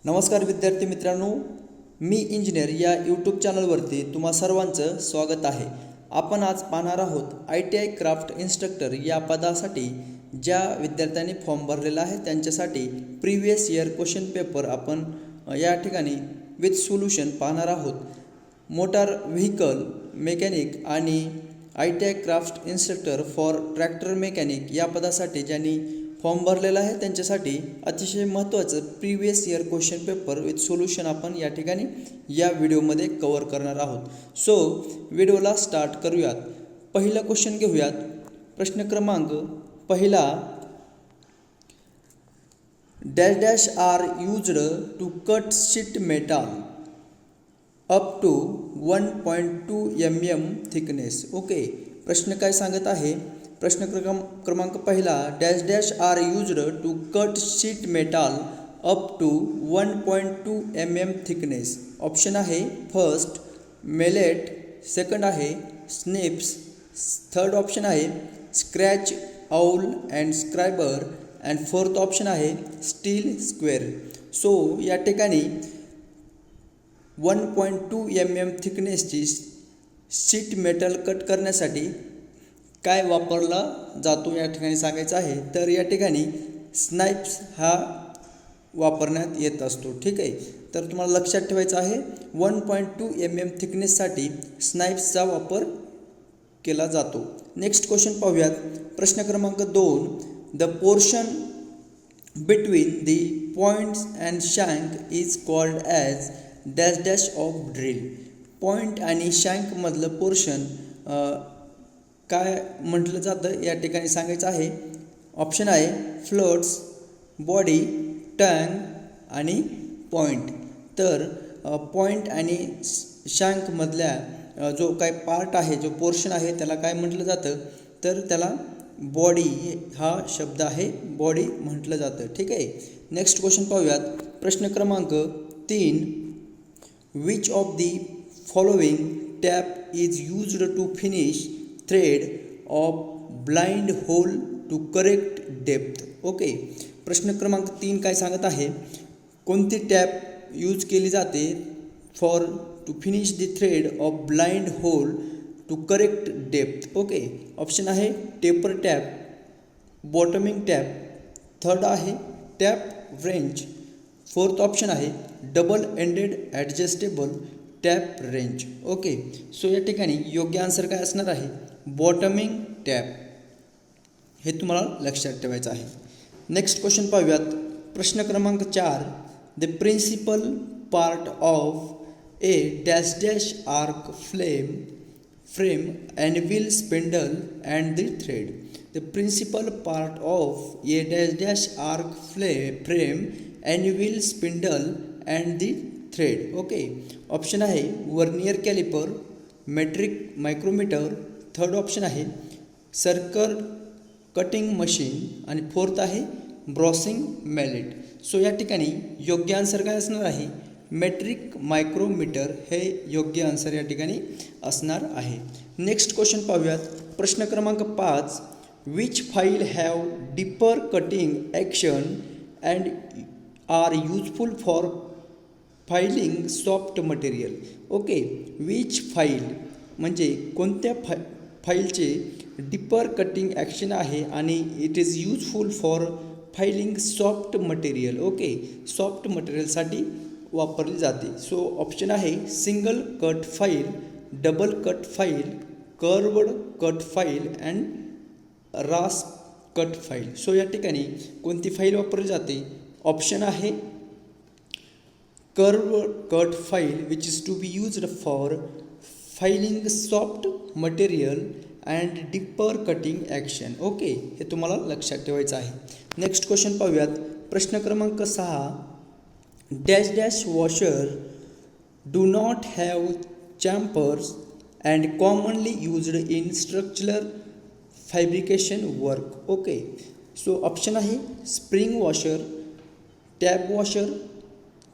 नमस्कार विद्यार्थी मित्रांनो, मी इंजिनियर या यूट्यूब चॅनलवरती तुम्हा सर्वांचं स्वागत आहे। आपण आज पाहणार आहोत ITI क्राफ्ट इन्स्ट्रक्टर या पदासाठी ज्या विद्यार्थ्यांनी फॉर्म भरलेला आहे त्यांच्यासाठी प्रीवियस इयर क्वेश्चन पेपर आपण या ठिकाणी विथ सोल्यूशन पाहणार आहोत। मोटार व्हेकल मेकॅनिक आणि ITI craft instructor for tractor mechanic या पदासाठी ज्यांनी फॉर्म भरलेला आहे त्यांच्यासाठी अतिशय महत्त्वाचं previous year question paper with solution आपण या ठिकाणी या व्हिडिओमध्ये कव्हर करणार आहोत। सो व्हिडिओला स्टार्ट करूयात। पहिला क्वेश्चन घेऊयात। प्रश्न क्रमांक पहिला, dash dash are used to cut sheet metal up to 1.2 mm thickness. Okay, प्रश्न काय सांगत आहे? प्रश्न क्रमांक पहिला, dash dash are used to cut sheet metal up to 1.2 mm thickness. Option आहे फर्स्ट मेलेट, सेकंड आहे स्निप्स, थर्ड ऑप्शन आहे scratch awl and scriber and fourth option आहे स्टील स्क्वेअर। सो या ठिकाणी 1.2 mm थिकनेसची शीट मेटल कट करण्यासाठी काय वापरला जातो या ठिकाणी सांगायचं आहे। तर या ठिकाणी स्नाइप्स हा वापरण्यात येत असतो। ठीक आहे, तर तुम्हाला लक्षात ठेवायचं आहे 1.2 mm थिकनेससाठी स्नाइप्सचा वापर केला जातो। नेक्स्ट क्वेश्चन पाहूयात। प्रश्न क्रमांक 2, the portion between the points and shank is called as dash dash of drill. Point आणि शँकमधलं पोर्शन काय म्हटलं जातं या ठिकाणी सांगायचं आहे। ऑप्शन आहे फ्लट्स, बॉडी, टँग आणि पॉइंट। तर पॉइंट आणि शँकमधल्या जो काय पार्ट आहे, जो पोर्शन आहे त्याला काय म्हटलं जातं? तर त्याला बॉडी हा शब्द आहे, बॉडी म्हटलं जातं। ठीक आहे, नेक्स्ट क्वेश्चन पाहूयात। प्रश्न क्रमांक 3, which of the following tap is used to finish thread of blind hole to correct depth. Okay, प्रश्न क्रमांक 3 काय सांगत आहे? कोणती टॅप यूज केली जाते for to finish the thread of blind hole to correct depth? Okay, option आहे taper tap, bottoming tap, third आहे टॅप रेंज, फोर्थ ऑप्शन आहे double ended adjustable tap wrench. Okay, so या ठिकाणी योग्य answer काय असणार आहे? बॉटमिंग टॅप, हे तुम्हाला लक्षात ठेवायचं आहे। नेक्स्ट क्वेश्चन पाहूयात। प्रश्न क्रमांक 4, the principal part of a dash dash arc frame anvil spindle and the thread। The principal part of a dash dash arc frame anvil spindle and the thread। Okay, option आहे vernier caliper, metric micrometer, third option आहे circle cutting machine आणि fourth आहे ब्रॉसिंग malate. So या ठिकाणी योग्य answer काय असणार आहे? मेट्रिक मायक्रोमीटर हे योग्य आन्सर या ठिकाणी असणार आहे। नेक्स्ट क्वेश्चन पाहूयात। प्रश्न क्रमांक 5, which file have deeper cutting action and are useful for filing soft material. Okay, which file म्हणजे कोणत्या फाईलचे डीपर कटिंग ॲक्शन आहे आणि it is useful for filing soft material. Okay, soft मटेरियलसाठी वापरली जाते। सो ऑप्शन आहे single cut file, double cut file, curved cut file and rasp cut file. So या ठिकाणी कोणती फाईल वापरली जाते? ऑप्शन आहे curve cut file which is to be used for filing soft material and deeper cutting action. Okay, हे तुम्हाला लक्षात ठेवायचं आहे। नेक्स्ट क्वेश्चन पाहूयात। प्रश्न क्रमांक 6, dash dash washer do not have chamfers and commonly used in structural fabrication work. Okay, so option आहे spring washer, tab washer,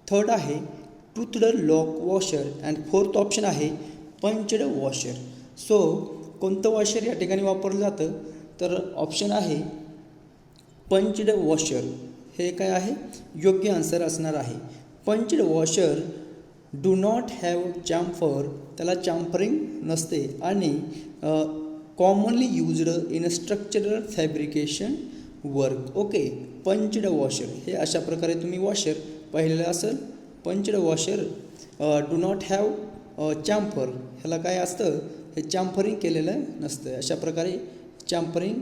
third आहे toothed lock washer and fourth option आहे पंचड वॉशर। सो कोणतं washer या ठिकाणी वापरलं जातं? तर option आहे पंचड वॉशर हे काय आहे योग्य आन्सर असणार आहे। Punched washer do not have chamfer, त्याला चॅम्फरिंग नसते. आणि commonly used in structural fabrication work. Okay, punched washer हे अशा प्रकारे तुम्ही वॉशर पाहिलेलं असेल. Punched washer do not have chamfer, ह्याला काय असतं, हे चॅम्फरिंग केलेलं नसतं. अशा प्रकारे चॅम्फरिंग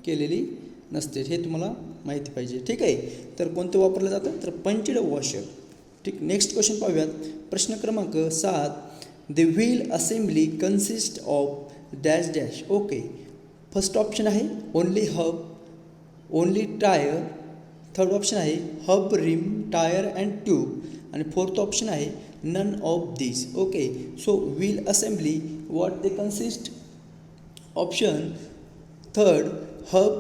केलेली नसते, हे तुम्हाला माहिती पाहिजे. ठीक आहे, तर कोणतं वापरलं जातं, तर पंच्ड वॉशर. ठीक, नेक्स्ट क्वेश्चन पाहूयात. प्रश्न क्रमांक 7. The wheel assembly consist of dash dash. Okay, first option आहे only hub, only tyre. Third option आहे hub, rim, tyre and tube. आणि फोर्थ ऑप्शन आहे none of this. Okay, so wheel assembly what they consist. Option third hub,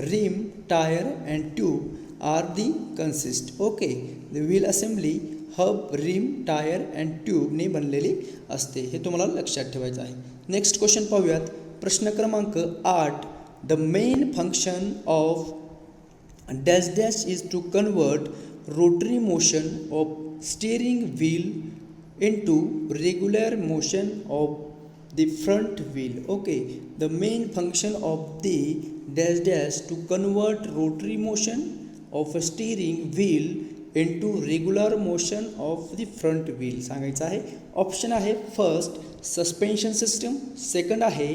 rim, tire and tube are the consist. Okay, the wheel assembly hub, rim, tire and tube ने बनलेली असते, हे तुम्हाला लक्षात ठेवायचं आहे. Next question पाहूयात. प्रश्न क्रमांक 8. The main function of dash dash is to convert rotary motion of steering wheel into regular motion of the front wheel. Okay, the main function of the dash dash to convert rotary motion of a steering wheel into regular motion of the front wheel सांगायचं आहे. Option आहे first suspension system, second आहे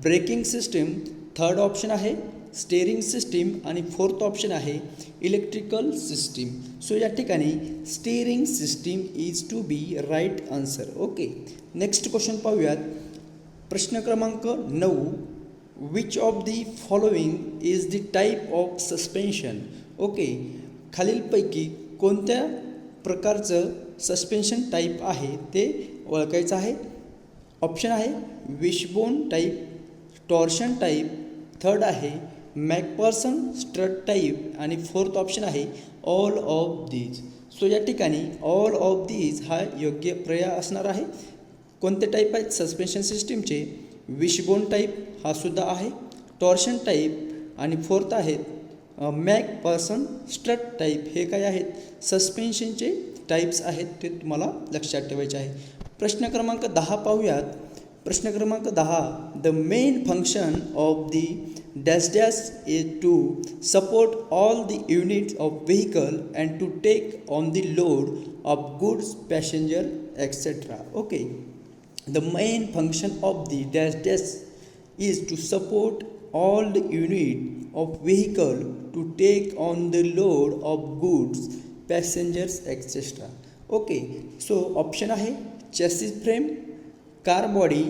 braking system, third option आहे steering system आणि fourth option आहे electrical system. So या ठिकाणी steering system is to be right answer. Okay, next question पाहूयात. प्रश्न क्रमांक 9. Which of the following is the type of suspension. Okay, खालीलपैकी कोणत्या प्रकारचं सस्पेन्शन टाईप आहे ते ओळखायचं आहे. ऑप्शन आहे wishbone type, torsion type, third आहे मॅकफर्सन स्ट्रट टाईप आणि फोर्थ ऑप्शन आहे ऑल ऑफ दीज. सो या ठिकाणी ऑल ऑफ दीज हा योग्य पर्याय असणार आहे. कोणते टाईप आहेत सस्पेन्शन सिस्टीमचे, विशबोन टाईप हा सुद्धा आहे, टॉर्शन टाईप आणि फोर्थ आहेत मॅकफर्सन स्ट्रट टाईप. हे काय आहेत सस्पेन्शनचे टाईप्स आहेत, ते तुम्हाला लक्षात ठेवायचे आहे. प्रश्न क्रमांक 10 पाहूयात. प्रश्न क्रमांक 10. The main function of the dash dash is to support all the units of vehicle and to take on the load of goods, passenger etcetera. Okay, the main function of the dash dash is to support all the unit of vehicle to take on the load of goods, passengers etcetera. Okay, so option आहे chassis frame, car body,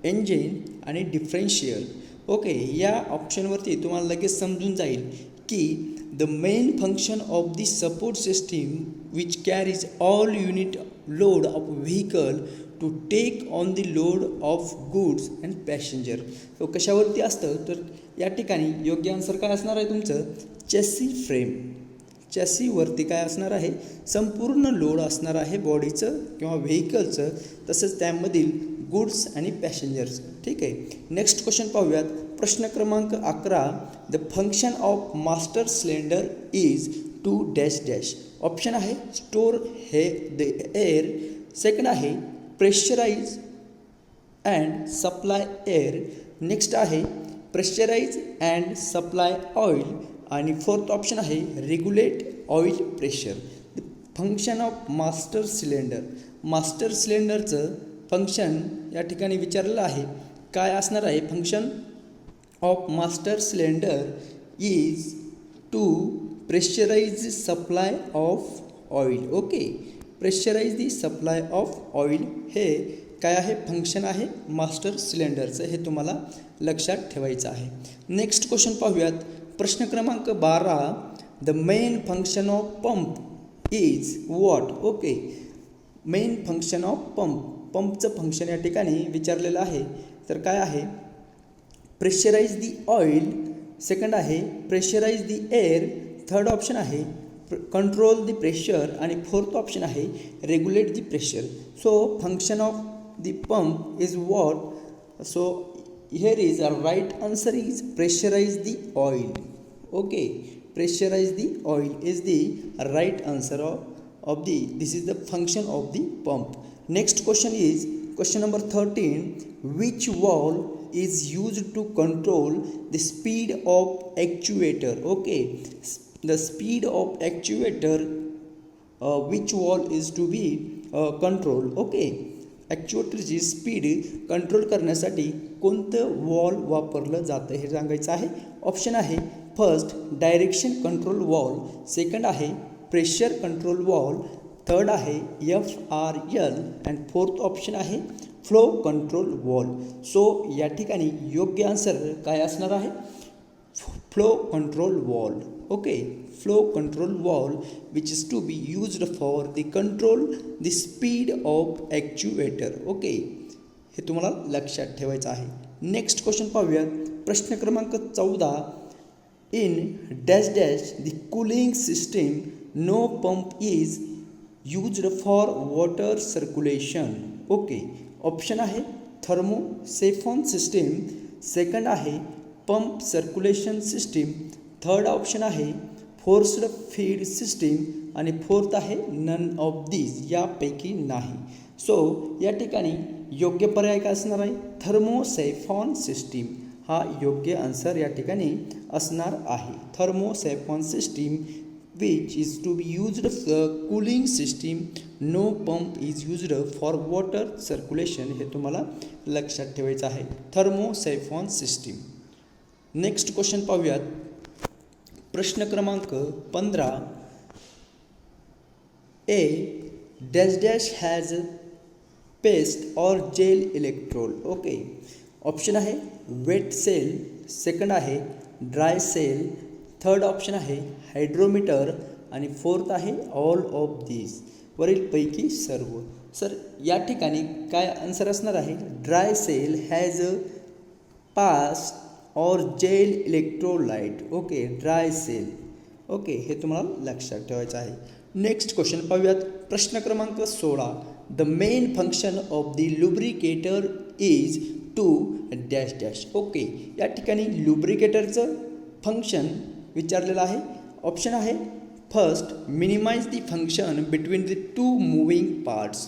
engine आणि differential. Okay, या ऑप्शनवरती तुम्हाला लगेच समजून जाईल की the main function of the support system which carries all unit load of vehicle to take on the load of goods and passenger. तो कशावरती असतं, तर या ठिकाणी योग्य आन्सर काय असणार आहे तुमचं चॅसी फ्रेम. चॅसीवरती काय असणार आहे संपूर्ण लोड असणार आहे बॉडीचं किंवा व्हेकलचं, तसंच त्यामधील गुड्स आणि पॅसेंजर्स. ठीक आहे, नेक्स्ट क्वेश्चन पाहूयात. प्रश्न क्रमांक 11. The function of master cylinder is to dash dash. Option आहे स्टोर हे द एअर, सेकंड आहे pressurise and supply air, next आहे प्रेशराइज अँड सप्लाय ऑइल आणि फोर्थ ऑप्शन आहे regulate oil pressure. The function of master cylinder. Master सिलेंडरचं function या ठिकाणी विचारलेलं आहे. काय असणार आहे function of master cylinder is to pressurise supply of oil. Okay, pressurise the supply of oil हे काय आहे फंक्शन आहे मास्टर सिलेंडरचं, हे तुम्हाला लक्षात ठेवायचं आहे. नेक्स्ट क्वेश्चन पाहूयात. प्रश्न क्रमांक 12. The main function of pump is what. Okay, main function of pump, पंपचं फंक्शन या ठिकाणी विचारलेलं आहे. तर काय आहे प्रेशराइज दी ऑइल, सेकंड आहे pressurise the air, third option आहे कंट्रोल दी प्रेशर आणि फोर्थ ऑप्शन आहे regulate the pressure. So function of the pump is what. So here is a right answer is pressurize the oil. Okay, pressurize the oil is the right answer of of the, this is the function of the pump. Next question is question number 13. Which valve is used to control the speed of actuator? Okay, the speed of actuator, which valve is to be controlled. Okay, ॲक्च्युएटरची speed control करण्यासाठी कोणतं valve वापरलं जातं हे सांगायचं आहे. Option आहे first direction control valve, second आहे प्रेशर कंट्रोल वॉल्व, थर्ड आहे FRL अँड फोर्थ ऑप्शन आहे फ्लो कंट्रोल वॉल्व. सो या ठिकाणी योग्य आन्सर काय असणार आहे? Flow control valve. Okay, flow control valve which is to be used for the control the speed of actuator. Okay, हे तुम्हाला लक्षात ठेवायचं आहे. नेक्स्ट क्वेश्चन पाहूया. प्रश्न क्रमांक 14. In dash dash the cooling system no pump is used for water circulation. Okay, option आहे thermosiphon system, second आहे pump circulation system, third option आहे फोर्स्ड फीड सिस्टीम आणि फोर्थ आहे नन ऑफ दीज, यापैकी नाही. सो या ठिकाणी योग्य पर्याय काय असणार आहे? थर्मोसेफॉन सिस्टीम हा योग्य आन्सर या ठिकाणी असणार आहे. Thermosiphon system which is to be used cooling system, no pump is used for water circulation, हे तुम्हाला लक्षात ठेवायचं आहे. Thermosiphon system. नेक्स्ट क्वेश्चन पाहूयात. प्रश्न क्रमांक 15. A dash dash has paste or gel electrode. Okay, option आहे वेट सेल, सेकंड आहे ड्राय सेल, थर्ड ऑप्शन आहे हायड्रोमीटर आणि फोर्थ आहे ऑल ऑफ दिस, वरीलपैकी सर्व. सर या ठिकाणी काय आन्सर असणार आहे? Dry cell has paste or gel electrolyte. Okay, dry cell. Okay, हे तुम्हाला लक्षात ठेवायचं आहे. नेक्स्ट क्वेश्चन पाहूयात. प्रश्न क्रमांक 16. The main function of the lubricator is to dash dash. Okay, या ठिकाणी लुब्रिकेटरचं फंक्शन विचारलेलं आहे. ऑप्शन आहे first minimise the function between the two moving parts,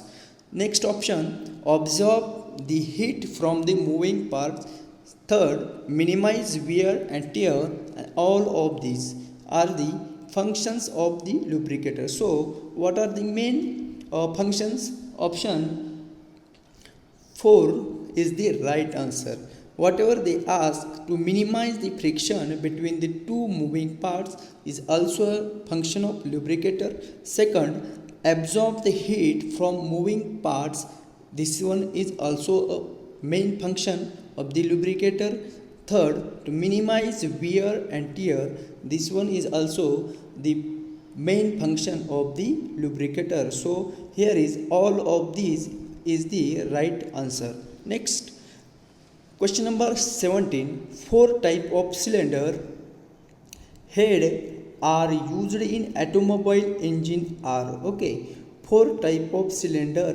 next option observe the heat from the moving parts, third minimize wear and tear, and all of these are the functions of the lubricator. So what are the main functions? Option 4 is the right answer. Whatever they ask to minimize the friction between the two moving parts is also a function of lubricator. Second, absorb the heat from moving parts, this one is also a main function of the lubricator. Third, to minimize wear and tear, this one is also the main function of the lubricator. So here is all of these is the right answer. Next question number 17. 4 type of cylinder head are used in automobile engine are. Okay, 4 type of cylinder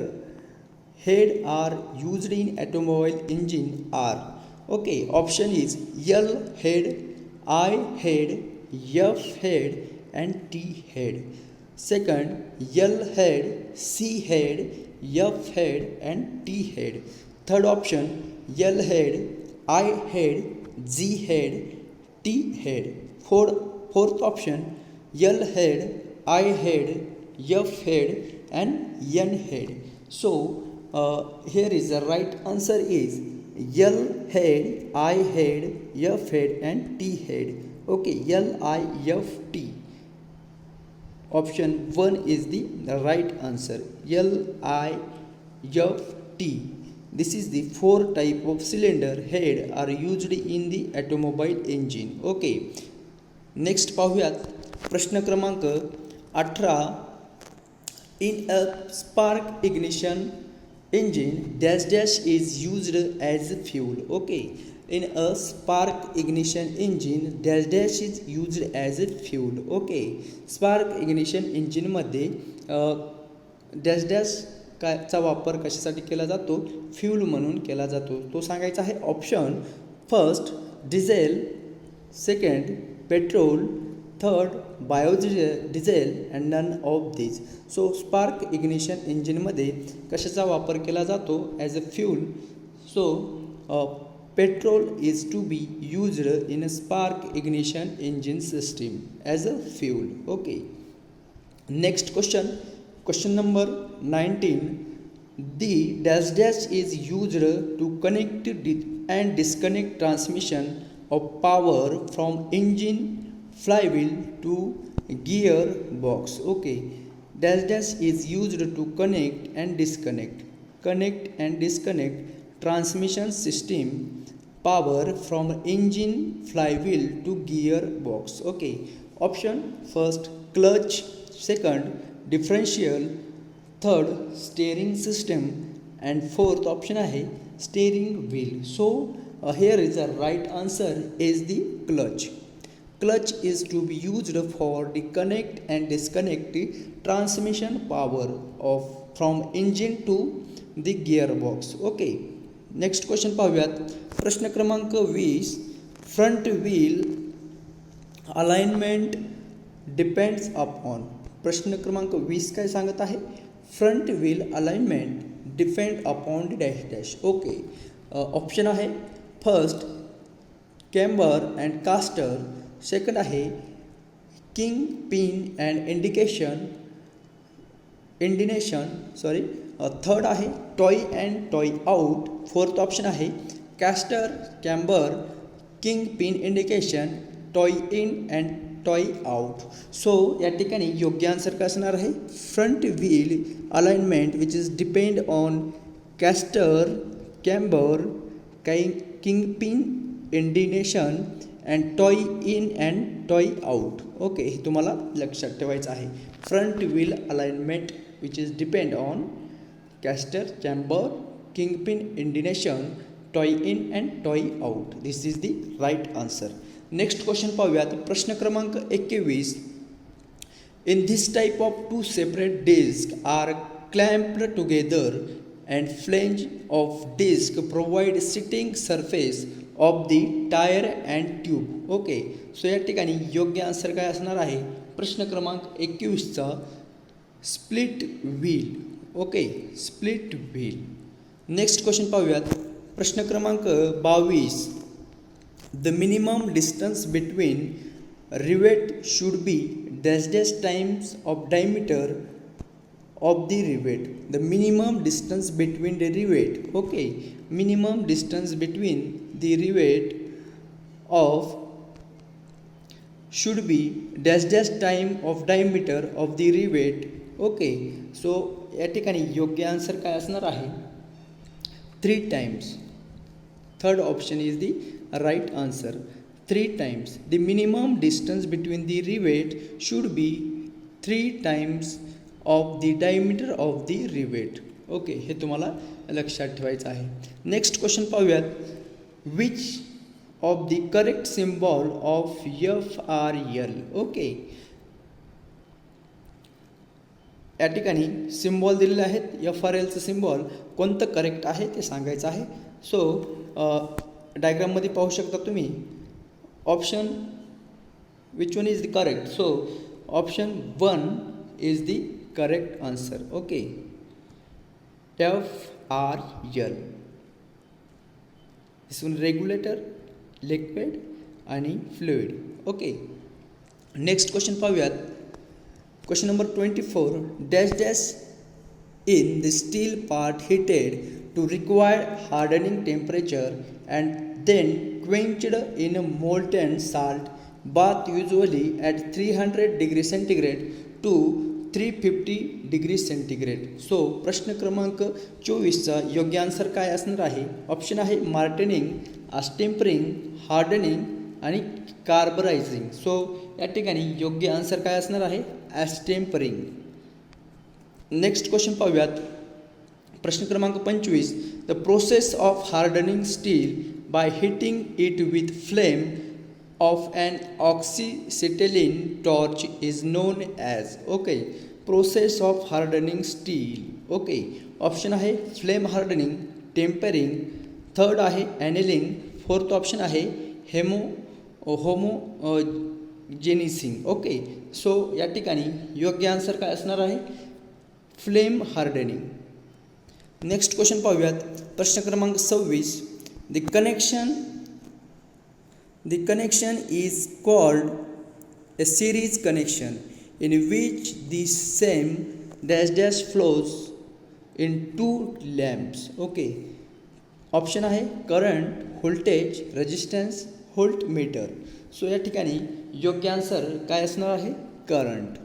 head are used in automobile engine are. Okay, option is L head, I head, F head and T head. Second, L head, C head, F head and T head. Third option, L head, I head, Z head, T head. Fourth option, L head, I head, F head and N head. So here is the right answer is L head, I head, F head and T head. Okay, LIFT. Option 1 is the right answer. LIFT. This is the 4 type of cylinder head are used in the automobile engine. Okay. Next पाहूयात. प्रश्न क्रमांक 18. In a spark ignition engine dash dash is used as fuel. Okay, in a spark ignition engine dash dash is used as a fuel. Okay, spark ignition engine मध्ये dash dash चा वापर कशासाठी केला जातो? Fuel म्हणून केला जातो. तो सांगायचा आहे. Option first diesel, second petrol, third biodiesel and none of this. So spark ignition इंजिनमध्ये कशाचा वापर केला जातो as a fuel. So petrol is to be used in a spark ignition engine system as a fuel. Okay, next question number 19. The dash dash is used to connect and disconnect transmission of power from engine flywheel to gear box. Okay, dash dash is used to connect and disconnect transmission system power from engine flywheel to gear box. Okay, option first clutch, second differential, third steering system, and fourth option आहे steering wheel. So here is the right answer is the clutch. Clutch is to be used for the connect and disconnect the transmission power of from engine to the gearbox. Okay, next question पाहूयात. प्रश्न क्रमांक 20. Front wheel alignment depends upon. प्रश्न क्रमांक 20 काय सांगत आहे. Front wheel alignment depend upon the dash dash. Okay, option आहे first camber and castor, second आहे king pin and inclination third आहे toe and toe out, fourth option आहे castor, camber, king pin indication, toe in and toe out. So या ठिकाणी योग्य answer काय असणार आहे front wheel alignment which is depend on castor, camber, king pin inclination and toe in and toe out. Okay, हे तुम्हाला लक्षात ठेवायचं आहे. Front wheel alignment which is depend on castor, camber, kingpin inclination, toe in and toe out. This is the right answer. Next question पाहूयात. प्रश्न क्रमांक 21. In this type of two separate disc are clamped together and flange of disc provide seating surface of the tyre and tube. Okay, so या ठिकाणी योग्य answer काय असणार आहे प्रश्न क्रमांक 21चा split wheel. Okay, split wheel. Next question पाहूयात. प्रश्न क्रमांक 22. The minimum distance between rivet should be dash dash times of diameter of the rivet. The minimum distance between the rivet. Okay, minimum distance between the rivet of should be dash dash time of diameter of the rivet. Okay, so या ठिकाणी योग्य answer काय असणार आहे 3 times. Third option is the right answer 3 times. The minimum distance between the rivet should be 3 times of the diameter of the rivet. Okay, हे तुम्हाला लक्षात ठेवायचं आहे. नेक्स्ट क्वेश्चन पाहूयात. Which of the correct symbol of FRL. Okay, या ठिकाणी symbol दिलेले आहेत. FRLचं सिम्बॉल कोणतं करेक्ट आहे ते सांगायचं आहे. सो डायग्राममध्ये पाहू शकता तुम्ही option which one is the correct. So option 1 is the correct answer. Okay, FRL. This one regulator, liquid आणि फ्लुइड. ओके, नेक्स्ट क्वेश्चन पाहूयात. Question number 24. Dash dash in the steel part heated to required hardening temperature and then quenched in molten salt bath usually at 300 degree centigrade to 350 degree centigrade. So प्रश्न क्रमांक 24चा योग्य answer काय असणार आहे. Option आहे मार्टनिंग, अस्टेम्परिंग, hardening आणि कार्बरायझिंग. So या ठिकाणी योग्य आन्सर काय असणार आहे अस्टेम्परिंग. नेक्स्ट क्वेश्चन पाहूयात. प्रश्न क्रमांक 25. The process of hardening steel by heating it with flame of an oxyacetylene torch is known as. Okay, process of hardening steel. Okay, option आहे फ्लेम हार्डनिंग, टेम्परिंग, थर्ड आहे annealing, fourth option आहे जेनिसिंग. Okay, so या ठिकाणी योग्य answer काय असणार आहे? Flame hardening. Next question पाहूयात. प्रश्न क्रमांक 26. The connection is called a series connection in which the same dash dash flows in two lamps. Okay, option आहे current, voltage, resistance, voltmeter. So या ठिकाणी योग्य आन्सर काय असणार आहे? Current.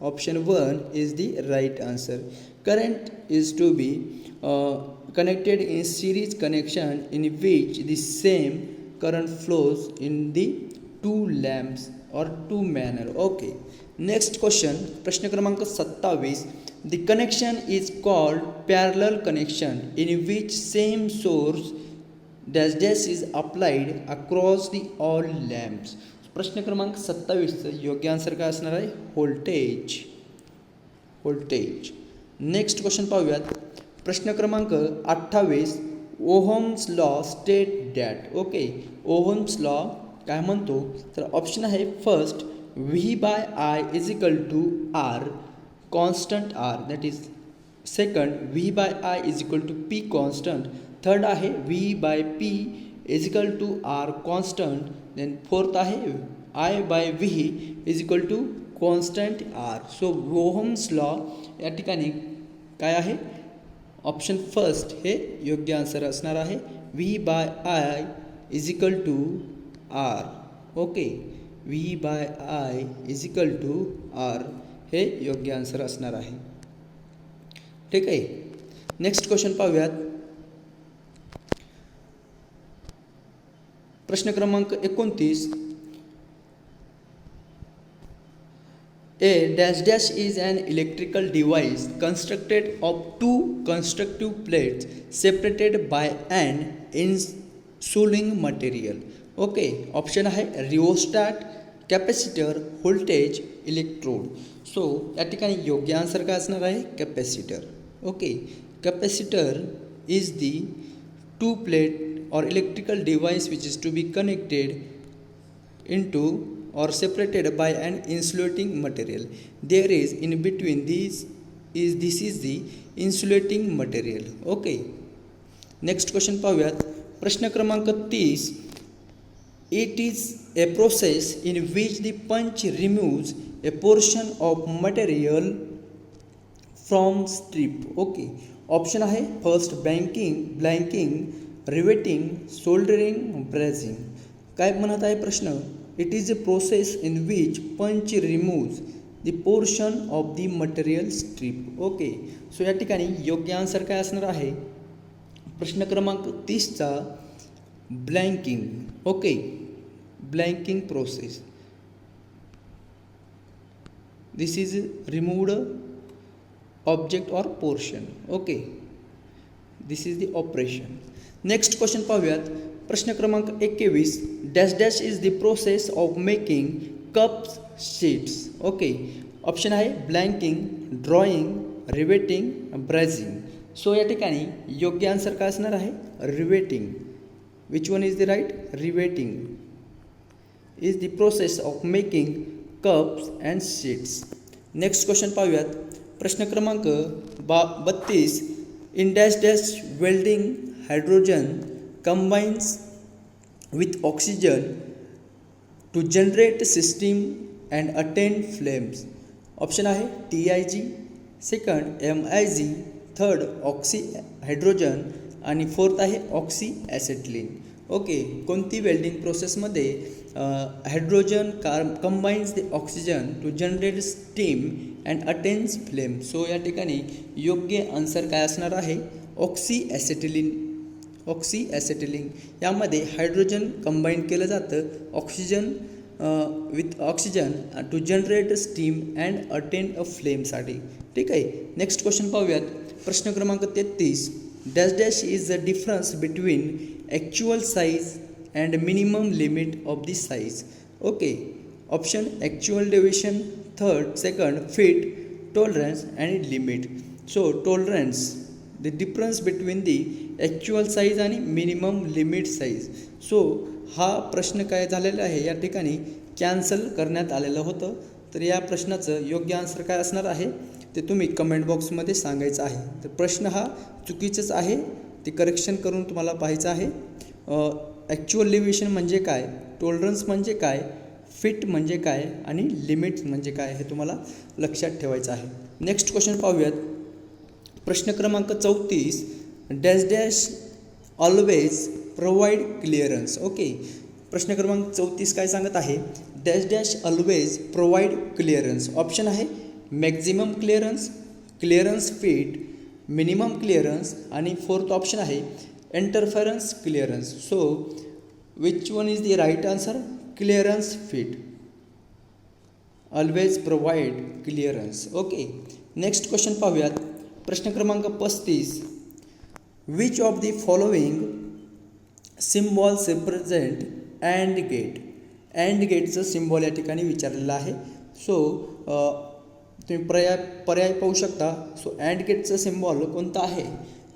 Option 1 is the right answer. Current is to be connected in series connection in which the same current flows in the two lamps or two manner. Okay, next question. प्रश्न क्रमांक 27. The connection is called parallel connection in which same source dash dash is applied across the all lamps. प्रश्न क्रमांक 27 योग्य answer काय असणार आहे? Voltage. Next question पाहूयात. प्रश्न क्रमांक 28. Ohm's law state that. Okay, ohm's law काय म्हणतो? तर ऑप्शन आहे first V by I is equal to R constant R, that is second V by I is equal to P constant, third आहे V by P is equal to R constant, then fourth आहे I by V is equal to constant R. So ohm's law या ठिकाणी काय आहे? Option first हे योग्य answer असणार आहे. V by I is equal to R. Okay, V by I is equal to R हे योग्य आन्सर असणार आहे. ठीक आहे. नेक्स्ट क्वेश्चन पाहूयात. प्रश्न क्रमांक 29. A dash dash is an electrical device constructed of two constructive plates separated by an insulating material. Okay, option आहे rheostat, capacitor, voltage, electrode. So या ठिकाणी योग्य आन्सर काय असणार आहे? Capacitor. Okay, capacitor is the two plate or electrical device which is to be connected into or separated by an insulating material. There is in between this is the insulating material. Okay, next question पाहूयात. प्रश्न क्रमांक 30. It is a process in which the punch removes a portion of material from strip. Okay, option आहे first blanking, riveting, soldering, brazing. काय म्हणत आहे प्रश्न? It is a process in which punch removes the portion of the material strip. Okay, so या ठिकाणी योग्य answer काय असणार आहे? प्रश्न क्रमांक 30चा blanking. Okay, blanking process. This is removed object or portion. Okay, this is the operation. Next question पाहूयात. प्रश्न क्रमांक 21. Dash dash is the process of making cups sheets. Okay, option आहे blanking, drawing, riveting, brazing. So या ठिकाणी योग्य answer काय असणार आहे? Riveting. Which one is the right? Riveting is the process of making cups and sheets. Next question पाहूयात. प्रश्न क्रमांक 32. In dash dash welding hydrogen combines with oxygen to generate steam and attain flames. Option आहे TIG, second MIG, third oxy hydrogen आणि fourth आहे oxy acetylene. Okay, कोणती welding प्रोसेसमध्ये hydrogen combines the oxygen to generate steam and attains flame. So या ठिकाणी योग्य answer काय असणार आहे? Oxy acetylene. यामध्ये हायड्रोजन कंबाईन केलं जातं oxygen with oxygen to generate steam and attain a फ्लेमसाठी. ठीक आहे. नेक्स्ट क्वेश्चन पाहूयात. प्रश्न क्रमांक 33. Dash dash is the difference between actual size and minimum limit of the size. Okay, option actual deviation, third second fit, tolerance and limit. So tolerance the difference between the actual size आणि minimum limit size. So हा प्रश्न काय झालेला आहे? या ठिकाणी cancel करण्यात आलेलं होतं. तर या प्रश्नाचं योग्य आन्सर काय असणार आहे ते तुम्ही कमेंट बॉक्समध्ये सांगायचं आहे. तर प्रश्न हा चुकीचाच आहे, ते करेक्शन करून तुम्हाला पाहायचं आहे. ॲक्च्युअल लिव्हिएशन म्हणजे काय, टॉलरन्स म्हणजे काय, फिट म्हणजे काय आणि लिमिट म्हणजे काय हे तुम्हाला लक्षात ठेवायचं आहे. नेक्स्ट क्वेश्चन पाहूयात. प्रश्न क्रमांक 34, dash dash always provide clearance. Okay, प्रश्न क्रमांक 34 काय सांगत आहे, dash dash always provide clearance. Option आहे maximum clearance, clearance fit, minimum clearance आणि फोर्थ ऑप्शन आहे interference clearance. So which one is the right answer, clearance fit, always provide clearance. Okay, next question पाहूयात. प्रश्न क्रमांक 35, which of the following symbols represent and gate. And गेटचं symbol या ठिकाणी विचारलेलं आहे. सो तुम्ही पर्याय पाहू शकता. सो अँड गेटचं सिम्बॉल कोणतं आहे,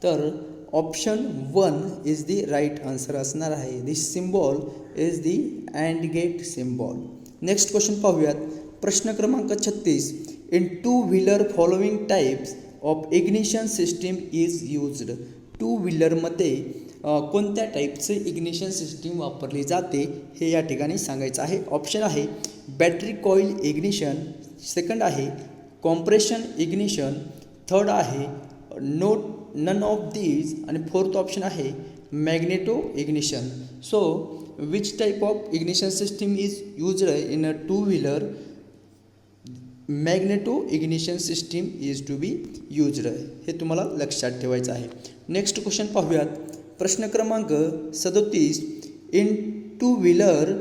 तर option 1 is the right answer असणार आहे. This symbol is the and gate symbol. Next question पाहूयात. प्रश्न क्रमांक 36, in two wheeler following types of ignition system is used. Two व्हीलरमध्ये कोणत्या टाईपचे इग्निशन सिस्टीम वापरली जाते हे या ठिकाणी सांगायचं आहे. ऑप्शन आहे बॅटरी कॉईल इग्निशन, सेकंड आहे कॉम्प्रेशन इग्निशन, थर्ड आहे नन ऑफ दीज आणि फोर्थ ऑप्शन आहे magneto ignition. So which type of ignition system is used in a two wheeler, magneto ignition system is to be used. हे तुम्हाला लक्षात ठेवायचं आहे. Next question पाहूयात. प्रश्न क्रमांक 37, in two wheeler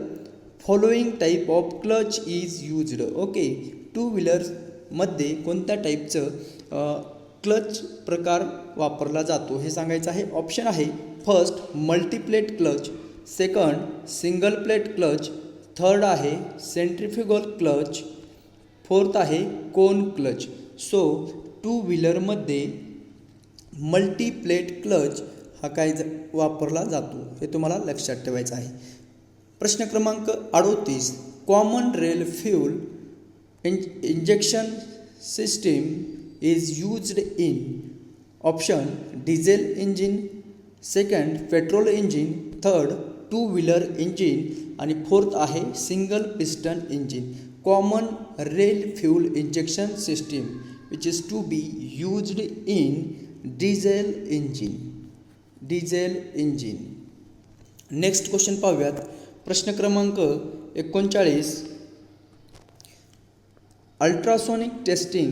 following type of clutch is used. Okay, two व्हीलरमध्ये कोणत्या टाईपचं क्लच प्रकार वापरला जातो हे सांगायचं आहे. ऑप्शन आहे first multiplate clutch, second single plate clutch, third आहे सेंट्रिफ्युगल क्लच, फोर्थ आहे कोन क्लच. सो टू व्हीलरमध्ये मल्टीप्लेट क्लच हा काय वापरला जातो हे तुम्हाला लक्षात ठेवायचं आहे. प्रश्न क्रमांक 38, common rail fuel injection system is used in. Option diesel engine, second petrol engine, third two wheeler engine आणि फोर्थ आहे single piston engine. Common rail fuel injection system which is to be used in diesel engine. Diesel engine. Next question पाहूयात. प्रश्न क्रमांक 39, ultrasonic testing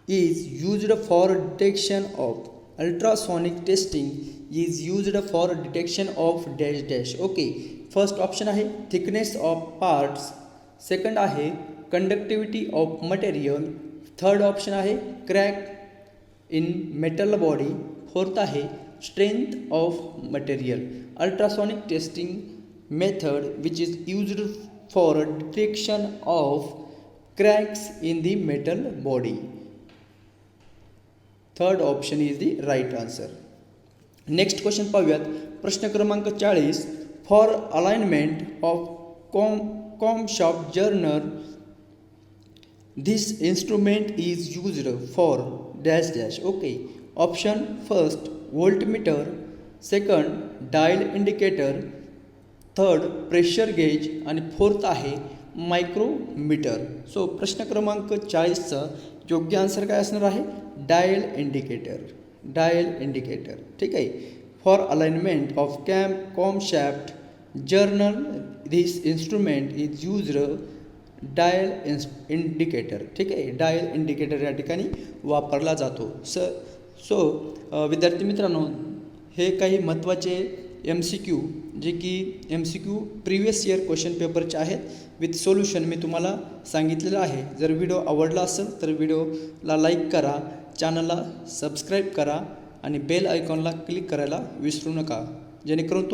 is used for detection of. Ultrasonic testing is used for detection of dash dash. Okay, first option आहे thickness of parts, second आहे conductivity of material, third option आहे crack in metal body, fourth आहे strength of material. Ultrasonic testing method which is used for detection of cracks in the metal body. Third option is the right answer. Next question पाहूयात. प्रश्न क्रमांक 40, for alignment of camshaft journal this instrument is used for dash dash. Okay, option first voltmeter, second dial indicator, third pressure gauge आणि fourth आहे micrometre. So प्रश्न क्रमांक 40चा योग्य answer काय असणार आहे, डायल इंडिकेटर. Dial indicator. ठीक आहे. For alignment of camshaft journal this instrument is used dial indicator. ठीक आहे, डायल इंडिकेटर या ठिकाणी वापरला जातो. सो विद्यार्थी मित्रांनो, हे काही महत्त्वाचे MCQ जे की MCQ प्रिव्हियस इयर क्वेश्चन पेपरचे आहेत विथ सोल्युशन मी तुम्हाला सांगितलेलं आहे. जर व्हिडिओ आवडला असेल तर व्हिडिओला लाईक करा, चॅनलला सबस्क्राईब करा आणि बेल आयकॉनला क्लिक करायला विसरू नका, जेणेकरून